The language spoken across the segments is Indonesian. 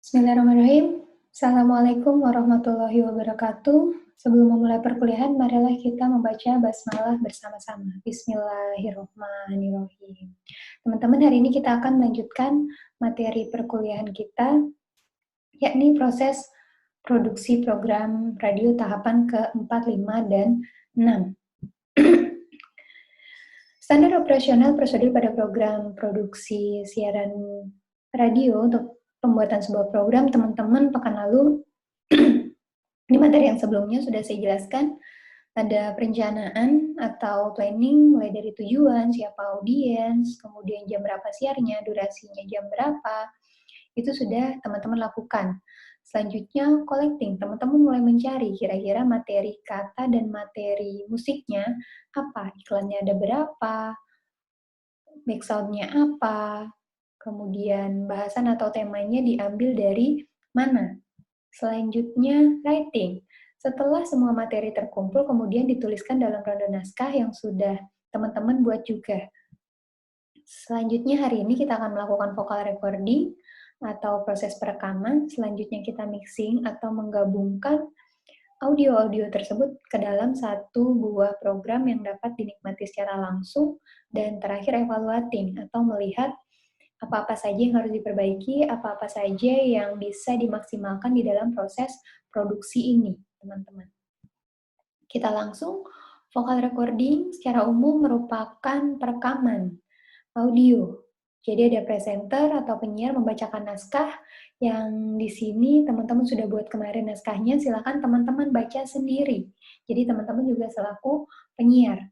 Bismillahirrahmanirrahim. Assalamualaikum warahmatullahi wabarakatuh. Sebelum memulai perkuliahan, marilah kita membaca basmalah bersama-sama. Bismillahirrahmanirrahim. Teman-teman, hari ini kita akan melanjutkan materi perkuliahan kita, yakni proses produksi program radio tahapan ke-4, 5, dan 6. Standar operasional prosedur pada program produksi siaran radio untuk pembuatan sebuah program, teman-teman pekan lalu di materi yang sebelumnya sudah saya jelaskan, ada perencanaan atau planning mulai dari tujuan, siapa audiens, kemudian jam berapa siarnya, durasinya jam berapa, itu sudah teman-teman lakukan. Selanjutnya collecting, teman-teman mulai mencari kira-kira materi kata dan materi musiknya apa, iklannya ada berapa, background-nya apa, kemudian bahasan atau temanya diambil dari mana. Selanjutnya, writing. Setelah semua materi terkumpul, kemudian dituliskan dalam ronde naskah yang sudah teman-teman buat juga. Selanjutnya, hari ini kita akan melakukan vocal recording atau proses perekaman. Selanjutnya, kita mixing atau menggabungkan audio-audio tersebut ke dalam satu buah program yang dapat dinikmati secara langsung. Dan terakhir, evaluating atau melihat apa-apa saja yang harus diperbaiki, apa-apa saja yang bisa dimaksimalkan di dalam proses produksi ini, teman-teman. Kita langsung, vocal recording secara umum merupakan perekaman audio. Jadi ada presenter atau penyiar membacakan naskah yang di sini teman-teman sudah buat kemarin naskahnya, silakan teman-teman baca sendiri. Jadi teman-teman juga selaku penyiar.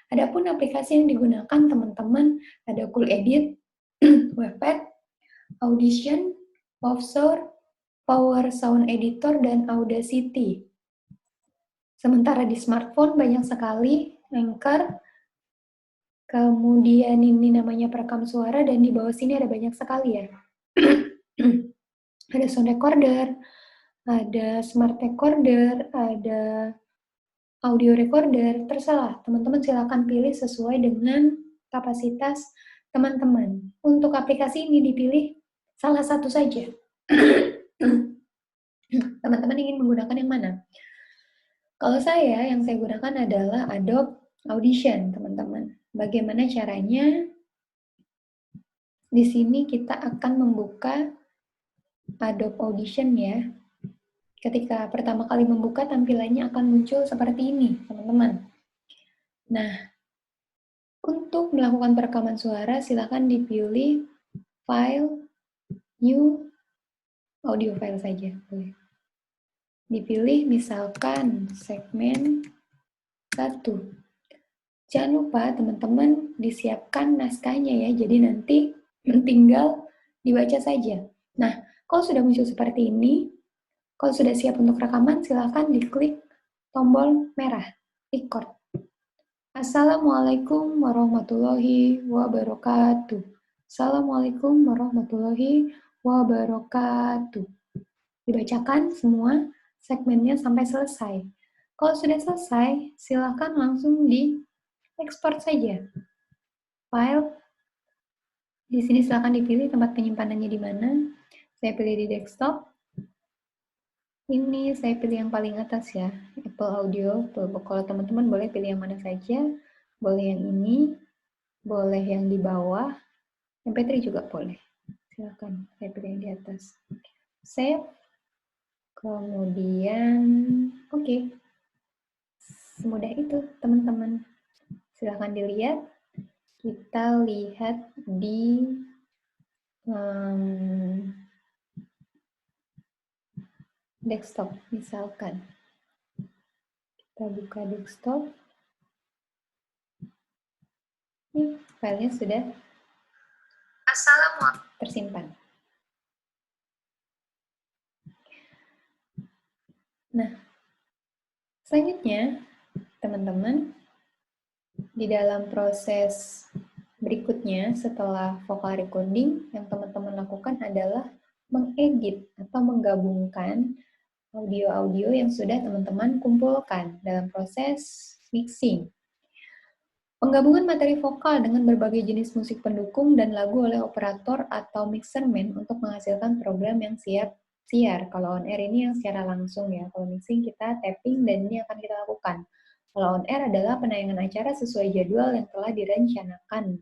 Adapun aplikasi yang digunakan teman-teman ada Cool Edit, Webpad, Audition, Wavesure, Power Sound Editor, dan Audacity. Sementara di smartphone banyak sekali, Anchor, kemudian ini namanya perekam suara, dan di bawah sini ada banyak sekali ya. Ada sound recorder, ada smart recorder, ada audio recorder, terserah. Teman-teman silakan pilih sesuai dengan kapasitas teman-teman. Untuk aplikasi ini dipilih salah satu saja. Teman-teman ingin menggunakan yang mana? Kalau saya, yang saya gunakan adalah Adobe Audition, teman-teman. Bagaimana caranya? Di sini kita akan membuka Adobe Audition ya. Ketika pertama kali membuka, tampilannya akan muncul seperti ini, teman-teman. Nah, untuk melakukan perekaman suara, silakan dipilih File, New, Audio File saja. Boleh. Dipilih misalkan segmen 1. Jangan lupa teman-teman disiapkan naskahnya ya, jadi nanti tinggal dibaca saja. Nah, kalau sudah muncul seperti ini, kalau sudah siap untuk rekaman, silakan diklik tombol merah, record. Assalamualaikum warahmatullahi wabarakatuh. Assalamualaikum warahmatullahi wabarakatuh. Dibacakan semua segmennya sampai selesai. Kalau sudah selesai, silakan langsung di-export saja. File, di sini silakan dipilih tempat penyimpanannya di mana. Saya pilih di desktop. Ini saya pilih yang paling atas ya, Apple Audio. Kalau teman-teman boleh pilih yang mana saja. Boleh yang ini, boleh yang di bawah. MP3 juga boleh. Silakan, saya pilih yang di atas. Save. Kemudian, oke. Semudah itu, teman-teman. Silakan dilihat. Kita lihat di desktop, misalkan. Kita buka desktop. Ini filenya sudah tersimpan. Nah, selanjutnya, teman-teman, di dalam proses berikutnya setelah vocal recording, yang teman-teman lakukan adalah mengedit atau menggabungkan audio-audio yang sudah teman-teman kumpulkan dalam proses mixing. Penggabungan materi vokal dengan berbagai jenis musik pendukung dan lagu oleh operator atau mixerman untuk menghasilkan program yang siap siar. Kalau on air ini yang secara langsung ya, kalau mixing kita tapping dan ini akan kita lakukan. Kalau on air adalah penayangan acara sesuai jadwal yang telah direncanakan.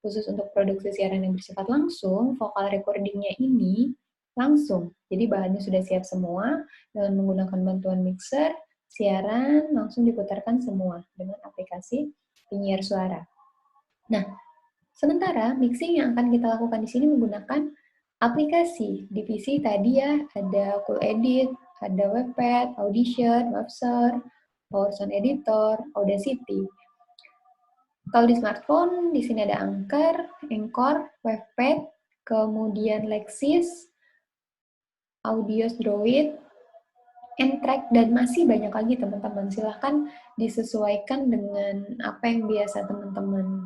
Khusus untuk produksi siaran yang bersifat langsung, vokal recordingnya ini langsung. Jadi bahannya sudah siap semua, dengan menggunakan bantuan mixer, siaran langsung diputarkan semua dengan aplikasi penyiar suara. Nah, sementara mixing yang akan kita lakukan di sini menggunakan aplikasi. Di PC tadi ya, ada Cool Edit, ada Webpad, Audition, Webster, PowerSound Editor, Audacity. Kalau di smartphone, di sini ada Anchor, Webpad, kemudian Lexis, Audios Droid, N-Track, dan masih banyak lagi teman-teman. Silahkan disesuaikan dengan apa yang biasa teman-teman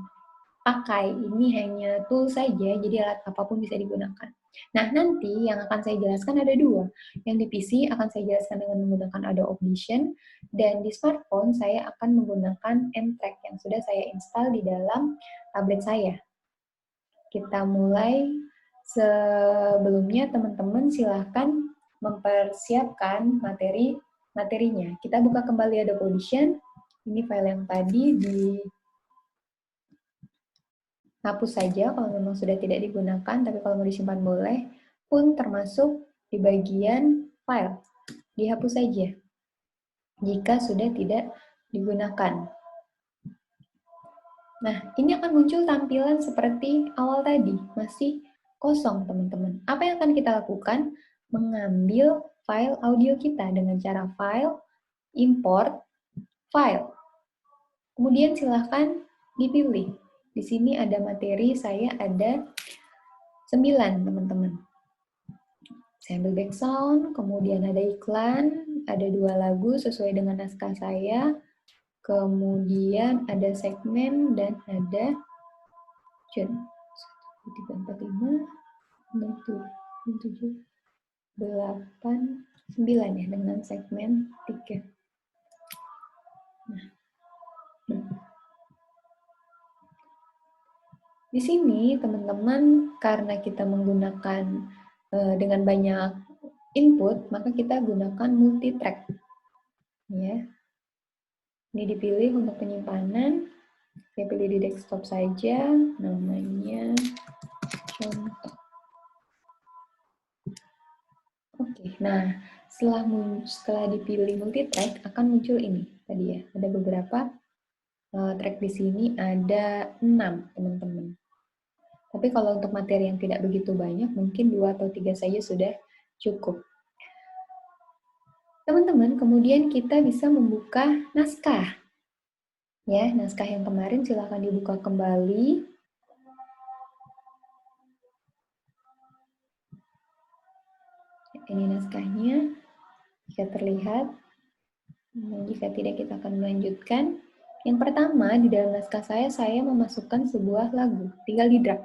pakai. Ini hanya tool saja, jadi alat apapun bisa digunakan. Nah, nanti yang akan saya jelaskan ada dua. Yang di PC akan saya jelaskan dengan menggunakan Adobe Audition, dan di smartphone saya akan menggunakan N-Track yang sudah saya install di dalam tablet saya. Kita mulai. Sebelumnya teman-teman silahkan mempersiapkan materinya. Kita buka kembali Adobe Audition. Ini file yang tadi dihapus saja kalau memang sudah tidak digunakan, tapi kalau mau disimpan boleh, pun termasuk di bagian file. Dihapus saja jika sudah tidak digunakan. Nah, ini akan muncul tampilan seperti awal tadi, masih kosong teman-teman. Apa yang akan kita lakukan? Mengambil file audio kita dengan cara file, import, file. Kemudian silahkan dipilih. Di sini ada materi, saya ada 9 teman-teman. Saya ambil background, kemudian ada iklan, ada 2 lagu sesuai dengan naskah saya, kemudian ada segmen, dan ada 3, 4, 5, 6, 7, 8, 9 ya, dengan segmen 3. Nah, di sini teman-teman, karena kita menggunakan dengan banyak input, maka kita gunakan multi-track. Ya. Ini dipilih untuk penyimpanan. Saya pilih di desktop saja, namanya contoh. Oke, nah setelah dipilih multi-track akan muncul ini tadi ya. Ada beberapa track di sini, ada 6 teman-teman. Tapi kalau untuk materi yang tidak begitu banyak, mungkin 2 atau 3 saja sudah cukup. Teman-teman, kemudian kita bisa membuka naskah. Ya, naskah yang kemarin silakan dibuka kembali. Ini naskahnya. Jika terlihat, jika tidak kita akan melanjutkan. Yang pertama, di dalam naskah saya memasukkan sebuah lagu. Tinggal di-drag.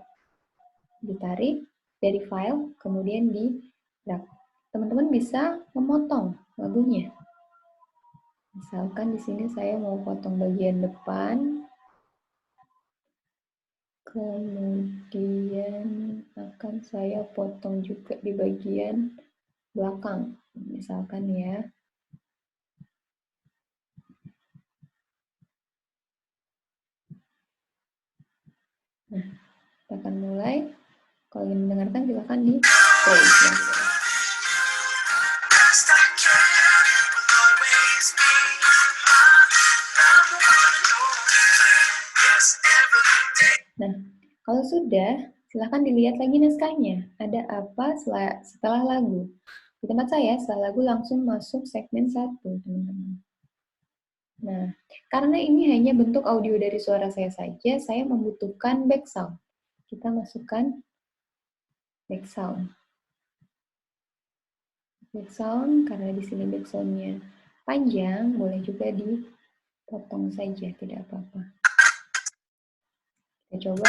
Ditarik dari file, kemudian di-drag. Teman-teman bisa memotong lagunya. Misalkan di sini saya mau potong bagian depan, kemudian akan saya potong juga di bagian belakang, misalkan ya. Nah, kita akan mulai. Kalau ingin mendengarkan, silakan di play. Nah, kalau sudah, silahkan dilihat lagi naskahnya. Ada apa setelah lagu? Di tempat saya, setelah lagu langsung masuk segmen 1, teman-teman. Nah, karena ini hanya bentuk audio dari suara saya saja, saya membutuhkan background. Kita masukkan background. Background, karena di sini background-nya panjang, boleh juga dipotong saja, tidak apa-apa. Kita coba.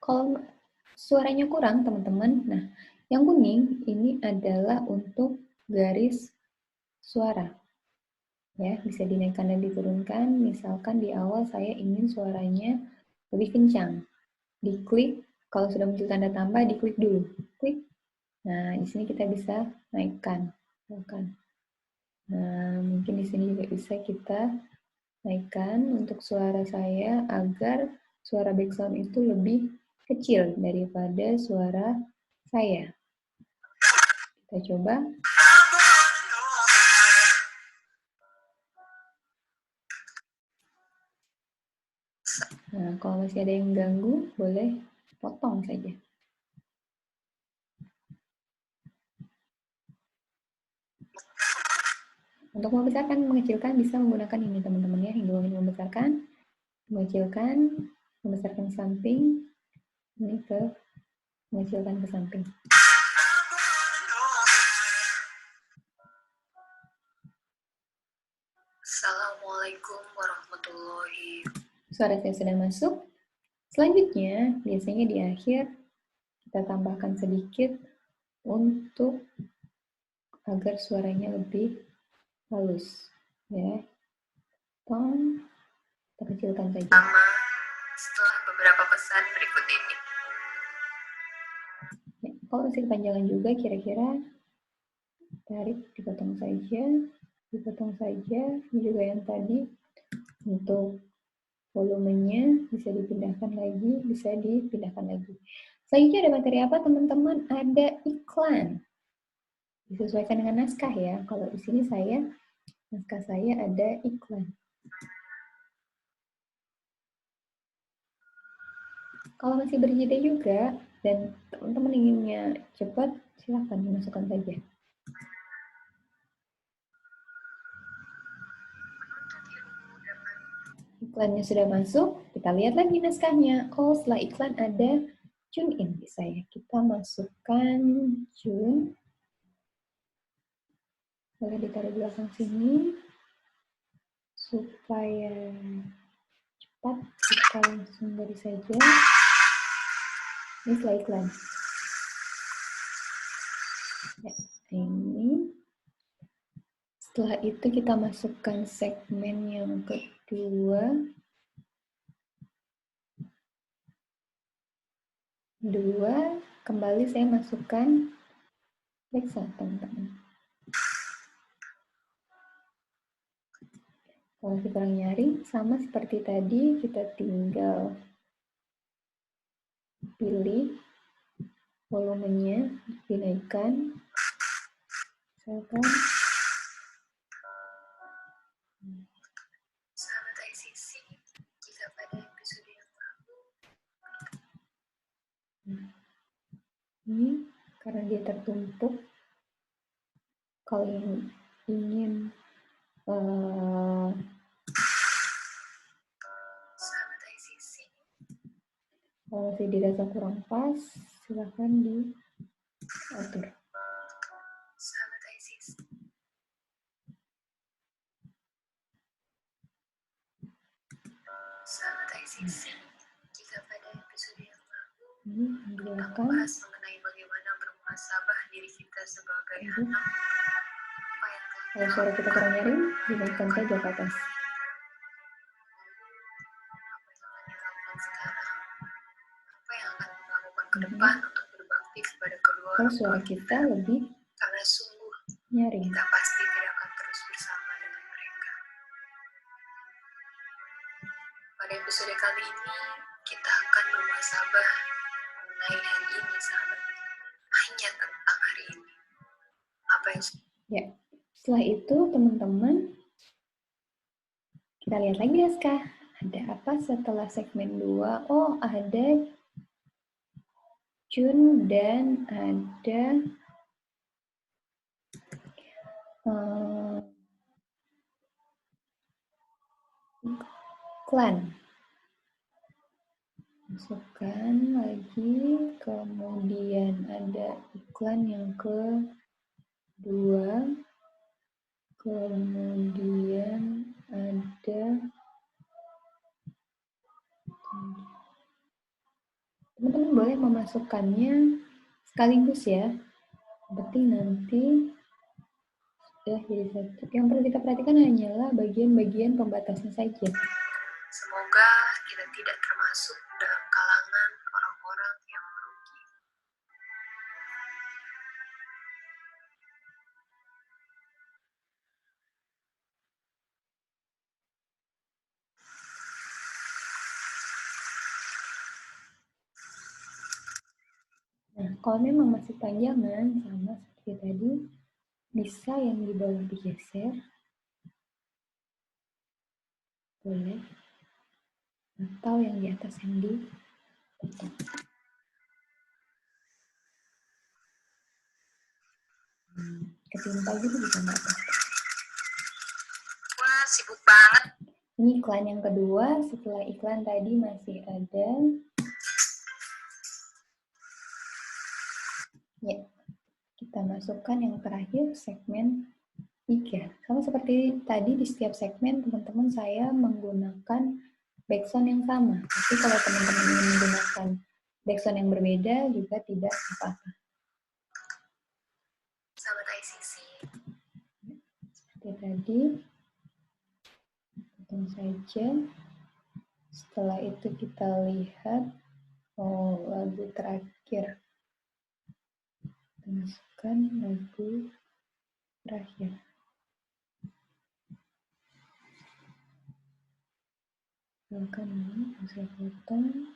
Kalau suaranya kurang, teman-teman, nah Yang kuning ini adalah untuk garis suara. Ya, bisa dinaikkan dan diturunkan. Misalkan di awal saya ingin suaranya lebih kencang. Diklik, kalau sudah muncul tanda tambah, diklik dulu. Klik. Nah, di sini kita bisa naikkan. Nah, mungkin di sini juga bisa kita naikkan untuk suara saya agar suara background itu lebih kecil daripada suara saya. Kita coba. Nah, kalau masih ada yang ganggu, boleh potong saja. Untuk membesarkan, mengecilkan bisa menggunakan ini teman-teman ya. Hingga ingin membesarkan, mengecilkan, membesarkan samping, ini ke mengecilkan ke samping. Assalamualaikum warahmatullahi wabarakatuh. Suara saya sudah masuk. Selanjutnya, biasanya di akhir kita tambahkan sedikit untuk agar suaranya lebih halus. Ya, tone, kita kecilkan saja. Setelah beberapa pesan berikut ini. Ya, kalau masih kepanjangan juga, kira-kira tarik, dipotong saja. Ini juga yang tadi. Untuk volumenya bisa dipindahkan lagi, Selanjutnya ada materi apa teman-teman? Ada iklan. Disesuaikan dengan naskah ya. Kalau di sini naskah saya ada iklan. Kalau masih berjeda juga dan teman-teman inginnya cepat, silahkan dimasukkan saja. Iklannya sudah masuk, kita lihat lagi naskahnya. Oh, setelah iklan ada tune in bisa ya. Kita masukkan tune. Boleh ditaruh di belakang sini supaya cepat. Kita langsung dari saja. Ini setelah iklan. Ya, ini. Setelah itu kita masukkan segmen yang kedua. Kembali saya masukkan background teman-teman. Kalau kita kurang nyaring, sama seperti tadi, kita tinggal pilih volumenya, dinaikkan, misalkan. Sahabat ICC, jika pada episode yang lalu, ini karena dia tertumpuk, kalau yang ingin sahabat ICC, kalau masih dirasa kurang pas, silahkan diatur. Sahabat ICC. Sahabat ICC, jika pada episode yang lalu kita membahas mengenai bagaimana bermuhasabah diri kita sebagai anak. Kalau suara kita kurang nyaring, dinaikkan saja ke atas. Apa yang akan dilakukan ke depan untuk berbakti kepada kedua orang tua. Kalau suara kita lebih karena sungguh nyaring, kita pasti tidak akan terus bersama dengan mereka. Pada episode kali ini, kita akan bermuhasabah mengenai hari ini, sahabat. Hanya tentang hari ini. Apa yang... Ya, setelah itu teman-teman, kita lihat lagi naskah. Ada apa setelah segmen 2? Oh, ada tune dan ada iklan. Masukkan lagi, kemudian ada iklan yang kedua, kemudian ada teman-teman boleh memasukkannya sekaligus ya. Berarti nanti ya jadi satu. Yang perlu kita perhatikan hanyalah bagian-bagian pembatasnya saja. Semoga kita tidak termasuk dalam kalangan orang-orang yang merugi. Nah, kalau memang masih panjangan, sama seperti tadi, bisa yang di bawah digeser, boleh, atau yang di atas yang dipotong. Ketimpa gitu bisa nggak apa-apa. Wah, sibuk banget. Ini iklan yang kedua, setelah iklan tadi masih ada. Ya, kita masukkan yang terakhir, segmen 3. Sama seperti tadi di setiap segmen, teman-teman saya menggunakan background yang sama. Tapi kalau teman-teman ingin menggunakan background yang berbeda, juga tidak apa-apa. Sahabat ICC. Seperti tadi, potong saja. Setelah itu kita lihat, lagu terakhir. Masukkan lagu terakhir. Silakan ini, saya potong.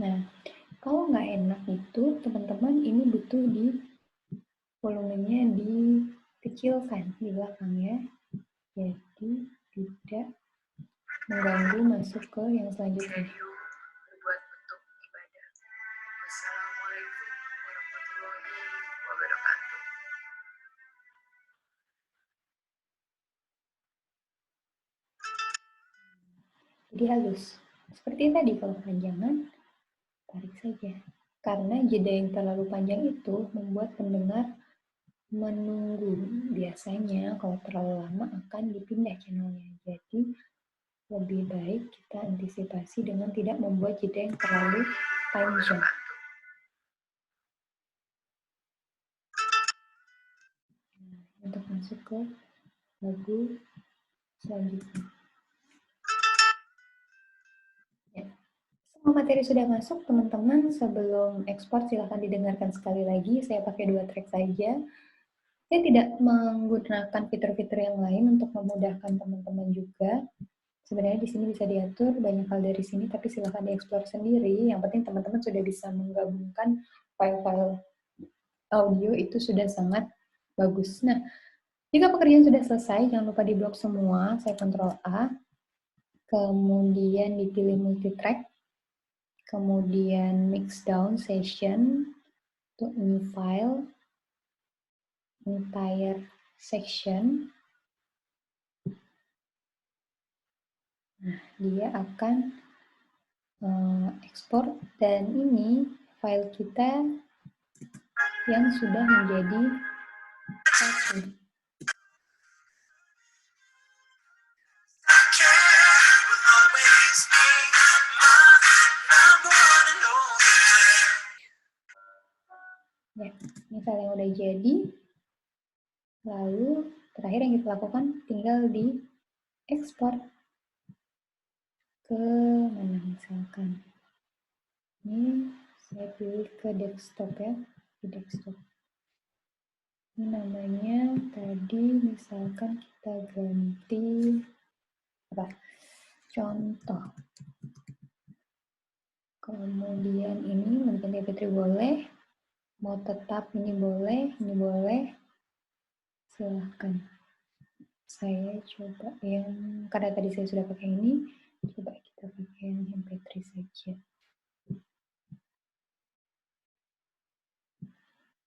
Nah, kalau nggak enak itu, teman-teman ini butuh di volumenya dikecilkan di belakang ya. Jadi tidak mengganggu masuk ke yang selanjutnya. Berbuat untuk ibadah. Wassalamualaikum warahmatullahi wabarakatuh. Jadi halus. Seperti tadi kalau panjangan, tarik saja. Karena jeda yang terlalu panjang itu membuat pendengar menunggu. Biasanya kalau terlalu lama akan dipindah channelnya. Jadi lebih baik kita antisipasi dengan tidak membuat jeda yang terlalu panjang. Nah, untuk masuk ke lagu selanjutnya. Ya. Semua materi sudah masuk, teman-teman. Sebelum ekspor, silahkan didengarkan sekali lagi. Saya pakai 2 track saja. Saya tidak menggunakan fitur-fitur yang lain untuk memudahkan teman-teman juga. Sebenarnya di sini bisa diatur banyak hal dari sini, tapi silahkan dieksplor sendiri. Yang penting teman-teman sudah bisa menggabungkan file-file audio, itu sudah sangat bagus. Nah, jika pekerjaan sudah selesai, jangan lupa diblok semua. Saya Ctrl A, kemudian dipilih multitrack, kemudian mix down session, untuk new file, entire section. Nah, dia akan ekspor, dan ini file kita yang sudah menjadi satu. Ya, ini file yang udah jadi. Lalu terakhir yang kita lakukan tinggal di ekspor ke mana misalkan. Ini saya pilih ke desktop ya, di desktop. Ini namanya tadi misalkan kita ganti apa? Contoh. Kemudian ini mau ganti MP3 boleh, mau tetap ini boleh. Silahkan. Saya coba yang, karena tadi saya sudah pakai ini, coba kita pakai yang MP3 saja.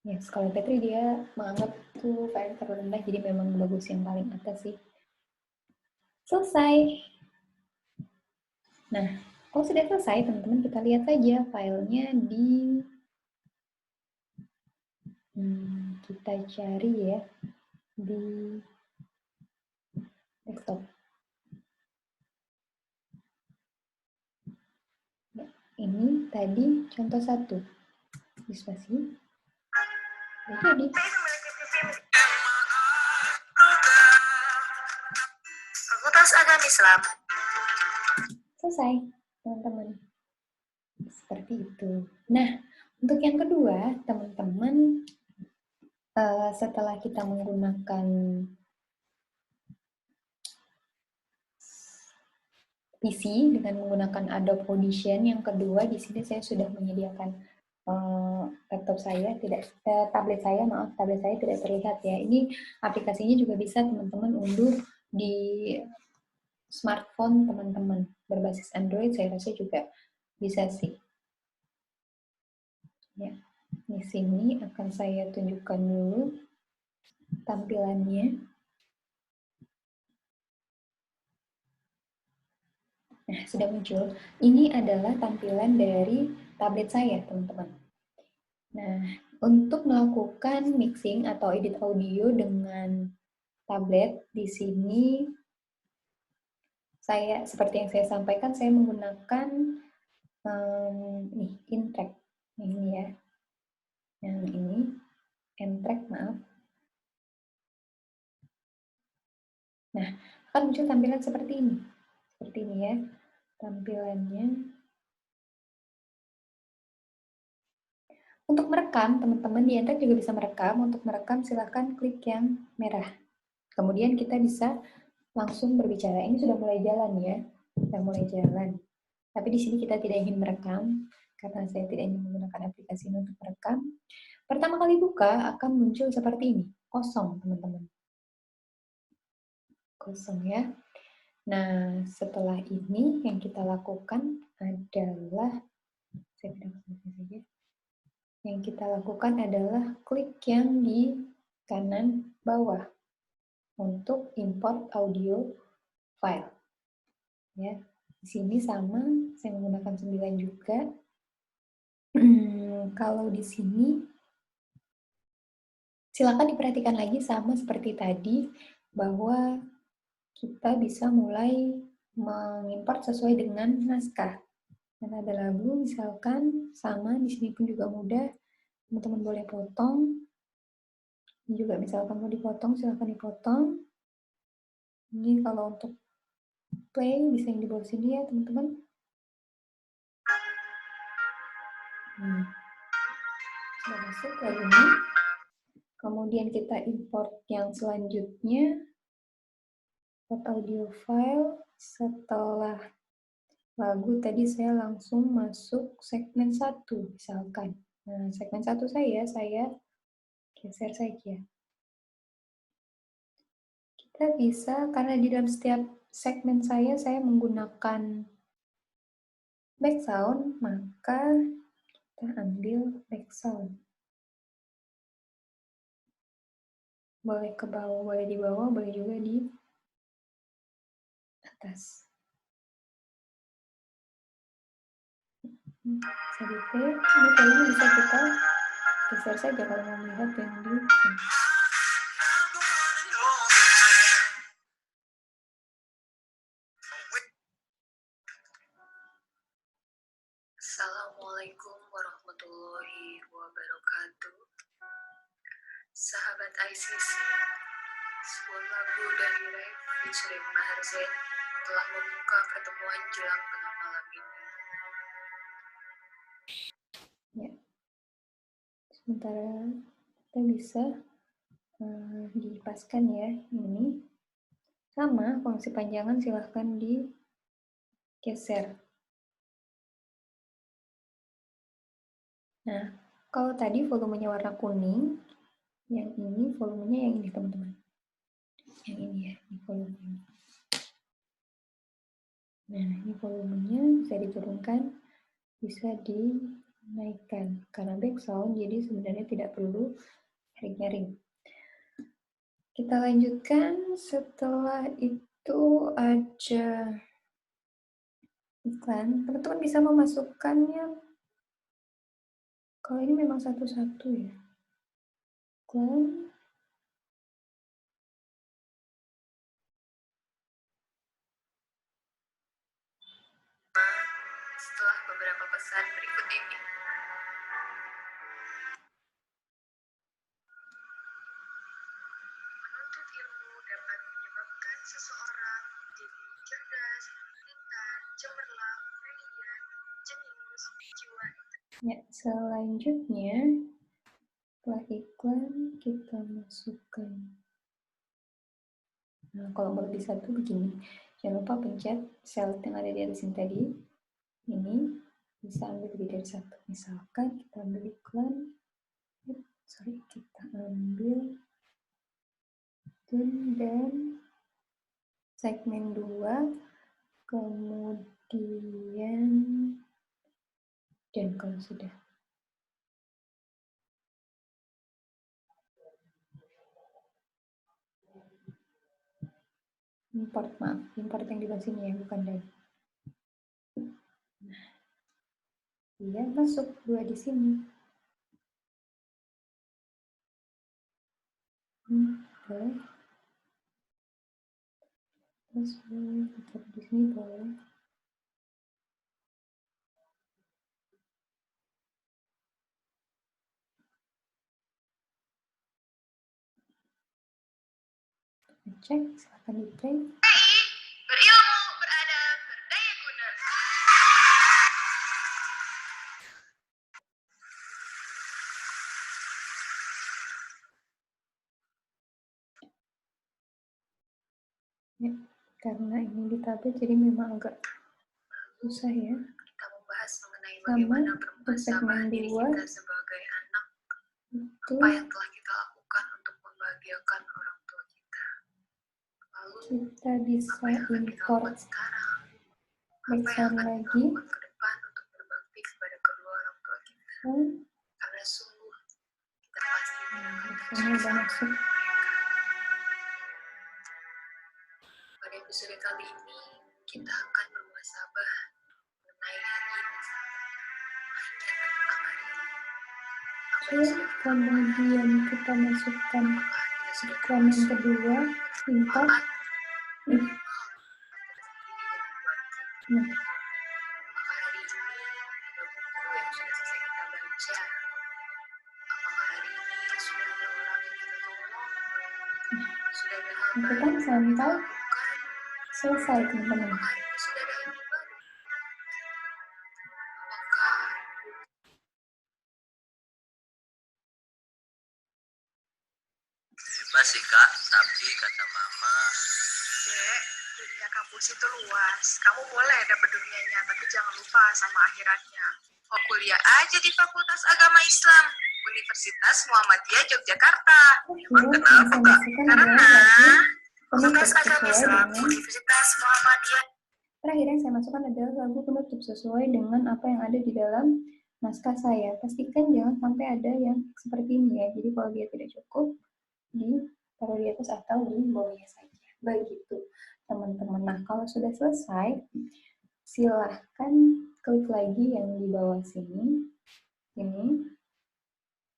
Ya, kalau MP3 dia menganggap tuh file terlalu rendah, jadi memang bagus yang paling atas sih. Selesai. Nah, kalau sudah selesai, teman-teman kita lihat saja filenya di kita cari ya. di desktop. Ya, ini tadi contoh 1. Spasi. Jadi. Fakultas Agama Islam. Selesai, teman-teman. Seperti itu. Nah, untuk yang kedua, teman-teman, setelah kita menggunakan PC dengan menggunakan Adobe Audition, yang kedua di sini saya sudah menyediakan laptop saya, tablet saya tidak terlihat ya. Ini aplikasinya juga bisa teman-teman unduh di smartphone teman-teman berbasis Android, saya rasa juga bisa sih. Ya, di sini akan saya tunjukkan dulu tampilannya. Nah, sudah muncul. Ini adalah tampilan dari tablet saya, teman-teman. Nah, untuk melakukan mixing atau edit audio dengan tablet, di sini saya, seperti yang saya sampaikan, saya menggunakan InTrack. Ini ya. Yang ini, InTrack, maaf. Nah, akan muncul tampilan seperti ini. Seperti ini ya, tampilannya. Untuk merekam, teman-teman di InTrack juga bisa merekam. Untuk merekam, silahkan klik yang merah. Kemudian kita bisa langsung berbicara. Ini sudah mulai jalan ya, sudah mulai jalan. Tapi di sini kita tidak ingin merekam, karena saya tidak ingin menggunakan aplikasi ini untuk merekam. Pertama kali buka akan muncul seperti ini, kosong teman-teman. Kosong ya. Nah, setelah ini yang kita lakukan adalah, yang kita lakukan adalah klik yang di kanan bawah untuk import audio file. Ya, di sini sama, saya menggunakan 9 juga. Kalau di sini, silakan diperhatikan lagi sama seperti tadi, bahwa kita bisa mulai mengimport sesuai dengan naskah. Dan ada lagu, misalkan sama, di sini pun juga mudah. Teman-teman boleh potong. Ini juga misalkan mau dipotong, silakan dipotong. Ini kalau untuk play, bisa yang di bawah sini ya, teman-teman. Sudah masuk lagunya. Kemudian kita import yang selanjutnya. Audio file. Setelah lagu tadi saya langsung masuk segmen 1 misalkan. Nah, segmen 1 saya geser saja. Kita bisa, karena di dalam setiap segmen saya menggunakan background, maka kita ambil background. Boleh ke bawah, boleh di bawah, boleh juga di atas. Sedikit, ini kayaknya bisa kita geser saja kalau mau melihat yang di sini. Assalamualaikum warahmatullahi wabarakatuh. Sahabat ICC, sebuah lagu dari Rap featuring Maher Zain telah membuka pertemuan jelang tengah malam ini. Ya. Sementara kita bisa dipaskan ya, ini. Sama, fungsi panjangan silahkan digeser. Nah, kalau tadi volumenya warna kuning, yang ini volumenya yang ini teman-teman. Yang ini ya, ini volumenya. Nah, ini volumenya bisa diturunkan, bisa dinaikkan. Karena background, jadi sebenarnya tidak perlu nyaring-nyaring. Kita lanjutkan, setelah itu ada iklan. Teman-teman bisa memasukkannya, kalau ini memang satu-satu ya. Iklan. setelah beberapa pesan berikut ini. Menuntut ilmu dapat menyebabkan seseorang menjadi cerdas, pintar, cemerlang, brilian, jenius, jiwa. Ya, selanjutnya setelah iklan kita masukkan. Nah, kalau mau lebih satu begini, jangan lupa pencet sel yang ada di atas ini tadi. Ini bisa ambil lebih dari satu. Misalkan kita ambil iklan, kita ambil dan segmen 2, kemudian dan kalau sudah. Import yang di sini ya, bukan dan. Nah, dia masuk 2 di sini. Boleh. Terus boleh, di sini boleh. Cek, silahkan di play. Berilmu, beradab, berdaya guna. Ya, karena ini di tablet jadi memang agak susah ya. Kita membahas mengenai bagaimana bermuhasabah diri 2, kita sebagai anak. itu Apa yang telah kita lakukan untuk membahagiakan orang tua kita. Lalu, kita bisa apa yang akan kita import lakukan sekarang? Apa yang background akan kita lagi. lakukan ke depan untuk berbakti kepada kedua orang tua kita? Karena sungguh kita pasti mendapatkan Ini udah masuk. Pada episode kali ini, kita akan bermuhasabah mengenai hari ini. Hanya tentang hari ini. Apa yang sudah kita Kemudian kita masukkan apakah kita sudah iklan yang kedua, import. Nah, Apakah hari ini ada buku yang sudah selesai kita baca? Apakah hari ini sudah ada orang yang kita tolong? Sudah ada hal baik lakukan yang kita sampai lakukan? selesai teman-teman. Apakah hari ini sudah ada ilmu baru? Apakah bebas sih kak, tapi kata mama, Dek, dunia kampus itu luas. Kamu boleh dapat dunianya, tapi jangan lupa sama akhiratnya. Oh, kuliah aja di Fakultas Agama Islam, Universitas Muhammadiyah Yogyakarta. Emang kenapa, Kak? Karena Fakultas Agama Islam, Universitas Muhammadiyah. Terakhir yang saya masukkan adalah lagu penutup sesuai dengan apa yang ada di dalam naskah saya. Pastikan jangan sampai ada yang seperti ini ya. Jadi kalau dia tidak cukup, ditaruh di atas atau di bawahnya saja. Begitu teman-teman. Nah, kalau sudah selesai, silahkan klik lagi yang di bawah sini. Ini.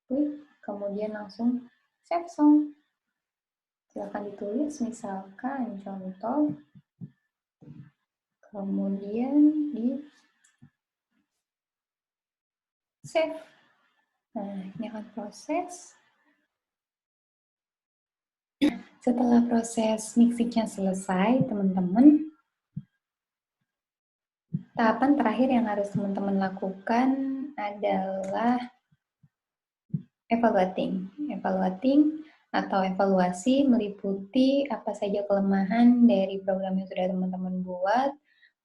Klik, kemudian langsung save song. Silahkan ditulis, misalkan contoh, kemudian di save. Nah, ini akan proses. Setelah proses mixing-nya selesai, teman-teman, tahapan terakhir yang harus teman-teman lakukan adalah evaluating. Evaluating atau evaluasi meliputi apa saja kelemahan dari program yang sudah teman-teman buat,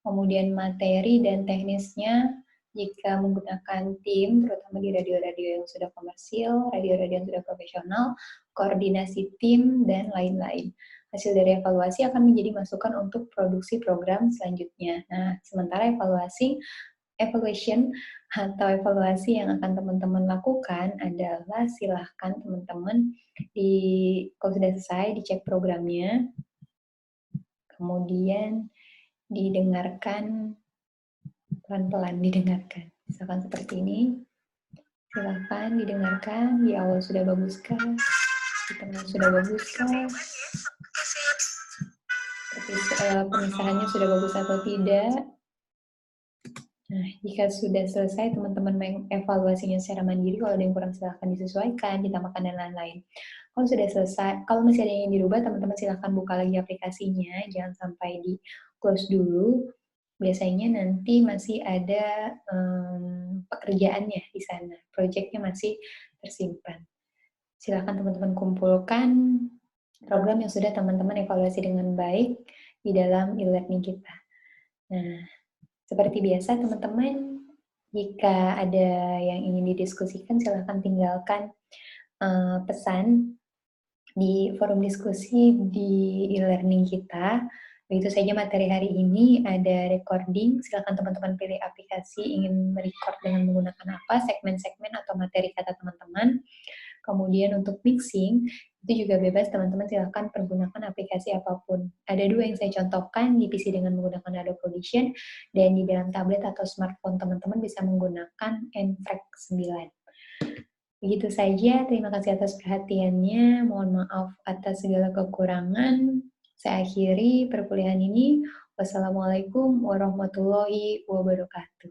kemudian materi dan teknisnya jika menggunakan tim, terutama di radio-radio yang sudah komersil, radio-radio yang sudah profesional, koordinasi tim, dan lain-lain. Hasil dari evaluasi akan menjadi masukan untuk produksi program selanjutnya. Nah, sementara evaluation atau evaluasi yang akan teman-teman lakukan adalah silahkan teman-teman kalau sudah selesai dicek programnya, kemudian didengarkan pelan-pelan, didengarkan. Misalkan seperti ini, silahkan didengarkan, di awal sudah baguskah, di tengah sudah baguskah, seperti pemisahannya sudah bagus atau tidak. Nah, jika sudah selesai teman-teman mengevaluasinya secara mandiri, kalau ada yang kurang silahkan disesuaikan, ditambahkan dan lain-lain. Kalau sudah selesai, kalau masih ada yang dirubah, teman-teman silahkan buka lagi aplikasinya, jangan sampai di close dulu. Biasanya nanti masih ada pekerjaannya di sana, proyeknya masih tersimpan. Silahkan teman-teman kumpulkan program yang sudah teman-teman evaluasi dengan baik di dalam e-learning kita. Nah, seperti biasa, teman-teman, jika ada yang ingin didiskusikan, silahkan tinggalkan pesan di forum diskusi di e-learning kita. Begitu saja materi hari ini ada recording, silahkan teman-teman pilih aplikasi ingin merecord dengan menggunakan apa, segmen-segmen atau materi kata teman-teman. Kemudian untuk mixing, itu juga bebas, teman-teman silahkan pergunakan aplikasi apapun. Ada 2 yang saya contohkan, di PC dengan menggunakan Adobe Audition, dan di dalam tablet atau smartphone teman-teman bisa menggunakan Nfrag 9. Begitu saja, terima kasih atas perhatiannya, mohon maaf atas segala kekurangan. Saya akhiri perkuliahan ini. Wassalamualaikum warahmatullahi wabarakatuh.